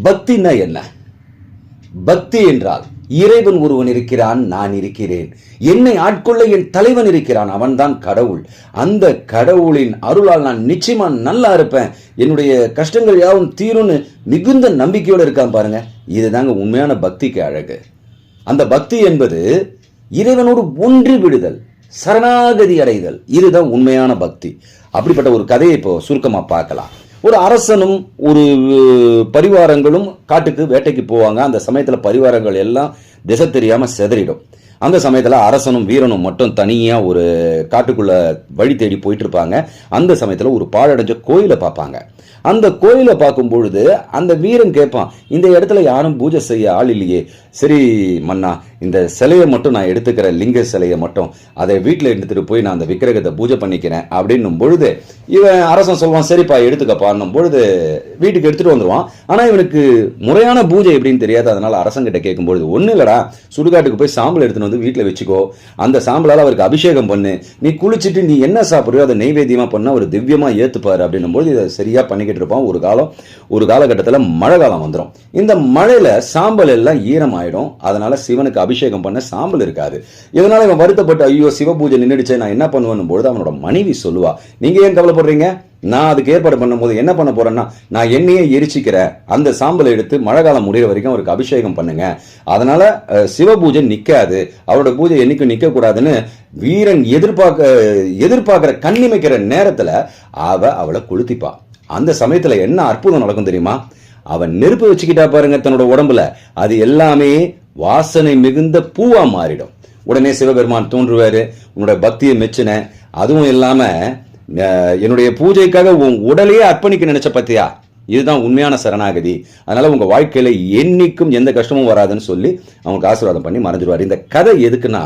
பக்தின்னா என்ன? பக்தி என்றால் இறைவன் ஒருவன் இருக்கிறான், நான் இருக்கிறேன், என்னை ஆட்கொள்ள என் தலைவன் இருக்கிறான், அவன்தான் கடவுள். அந்த கடவுளின் அருளால் நான் நிச்சயமா நல்லா இருப்பேன், என்னுடைய கஷ்டங்கள் யாவும் தீரும்னு மிகுந்த நம்பிக்கையோடு இருக்கான் பாருங்க. இதுதாங்க உண்மையான பக்திக்கு அழகு. அந்த பக்தி என்பது இறைவனோடு ஒன்றி விடுதல், சரணாகதி அடைதல். இதுதான் உண்மையான பக்தி. அப்படிப்பட்ட ஒரு கதையை இப்போ சுருக்கமா பார்க்கலாம். ஒரு அரசனும் ஒரு பரிவாரங்களும் காட்டுக்கு வேட்டைக்கு போவாங்க. அந்த சமயத்துல பரிவாரங்கள் எல்லாம் திசை தெரியாம செதறிடும். அந்த சமயத்துல அரசனும் வீரனும் மட்டும் தனியா ஒரு காட்டுக்குள்ள வழி தேடி போயிட்டு இருப்பாங்க. அந்த சமயத்துல ஒரு பாழடைஞ்ச கோயிலை பார்ப்பாங்க. அந்த கோயிலை பார்க்கும் பொழுது அந்த வீரன் கேட்பான், இந்த இடத்துல யாரும் பூஜை செய்ய ஆள் இல்லையே, சரி மன்னா, இந்த சிலையை மட்டும் நான் எடுத்துக்கிறேன், லிங்க சிலையை மட்டும், அதை வீட்டில் எடுத்துட்டு போய் நான் அந்த விக்கிரகத்தை பூஜை பண்ணிக்கிறேன் அப்படின்னும் பொழுது இவன் அரசன் சொல்லுவான், சரிப்பா எடுத்துக்கப்பான்னும் பொழுது வீட்டுக்கு எடுத்துட்டு வந்துடுவான். ஆனா இவனுக்கு முறையான பூஜை எப்படின்னு தெரியாது. அதனால அரசங்கிட்ட கேட்கும் பொழுது, ஒன்னும் இல்லடா, சுடுகாட்டுக்கு போய் சாம்பல் எடுத்துட்டு வந்து வீட்டில் வச்சுக்கோ, அந்த சாம்பலால் அவருக்கு அபிஷேகம் பண்ணு, நீ குளிச்சுட்டு நீ என்ன சாப்பிடுறியோ அதை நெய்வேத்தியமா பண்ண ஒரு திவ்யமா ஏத்துப்பாரு அப்படின்னும் போது இதை சரியா பண்ணிக்கிட்டு இருப்பான். ஒரு காலகட்டத்தில் மழை காலம் வந்துடும். இந்த மழையில சாம்பல் எல்லாம் ஈரம் ஆயிடும். அதனால சிவனுக்கு அபிஷேகம் பண்ண சாம்பல் இருக்காது. இதனால இவன் வருத்தப்பட்டு, ஐயோ சிவ பூஜை நின்றுடுச்சே, நான் என்ன பண்ணுவேன் பொழுது அவனோட மனைவி சொல்லுவா, நீங்க ஏன் கவலைப்படுறீங்க, நான் அதுக்கு ஏற்பாடு பண்ணும் போது என்ன பண்ண போறேன்னா, நான் எண்ணெயை எரிச்சிக்கிறேன், அந்த சாம்பலை எடுத்து மழை காலம் முடிகிற வரைக்கும் அவருக்கு அபிஷேகம் பண்ணுங்க, அதனால சிவ பூஜை நிக்காது, அவரோட பூஜை என்னைக்கும் நிக்க கூடாதுன்னு வீரன் எதிர்பார்க்கிற கண்ணிமைக்கிற நேரத்துல அவளை கொளுத்திப்பா. அந்த சமயத்துல என்ன அற்புதம் நடக்கும் தெரியுமா? அவன் நெருப்பு வச்சுக்கிட்டா பாருங்க தன்னோட உடம்புல, அது எல்லாமே வாசனை மிகுந்த பூவா மாறிடும். உடனே சிவபெருமான் தோன்றுவாரு, உன்னோட பக்தியை மெச்சின, அதுவும் இல்லாம என்னுடைய பூஜைக்காக உன் உடலையே அர்ப்பணிக்க நினைச்ச பத்தியா, இதுதான் உண்மையான சரணாகதி, அதனால உங்க வாழ்க்கையில என்னைக்கும் எந்த கஷ்டமும் வராதுன்னு சொல்லி அவங்களுக்கு ஆசீர்வாதம் பண்ணி மறைஞ்சிருவாரு. இந்த கதை எதுக்குன்னா,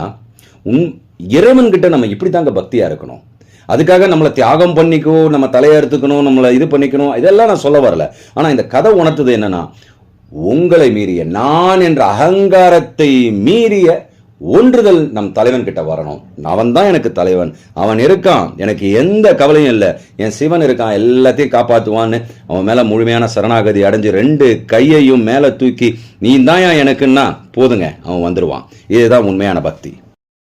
இறைவன் கிட்ட நம்ம இப்படித்தாங்க பக்தியா இருக்கணும். அதுக்காக நம்மளை தியாகம் பண்ணிக்கோ, நம்ம தலையறுத்துக்கணும், நம்மளை இது பண்ணிக்கணும், இதெல்லாம் நான் சொல்ல வரல. ஆனா இந்த கதை உணர்த்தது என்னன்னா, உங்களை மீறிய, நான் என்ற அகங்காரத்தை மீறிய ஒன்றுதல் நம் தலைவன் கிட்ட வரணும். அவன் தான் எனக்கு தலைவன், அவன் இருக்கான், எனக்கு எந்த கவலையும் இல்லை, என் சிவன் இருக்கான், எல்லாத்தையும் காப்பாத்துவான்னு அவன் மேல முழுமையான சரணாகதி அடைஞ்சு 2 கையையும் மேல தூக்கி நீ தான் எனக்குன்னா போதுங்க, அவன் வந்துருவான். இதுதான் உண்மையான பக்தி.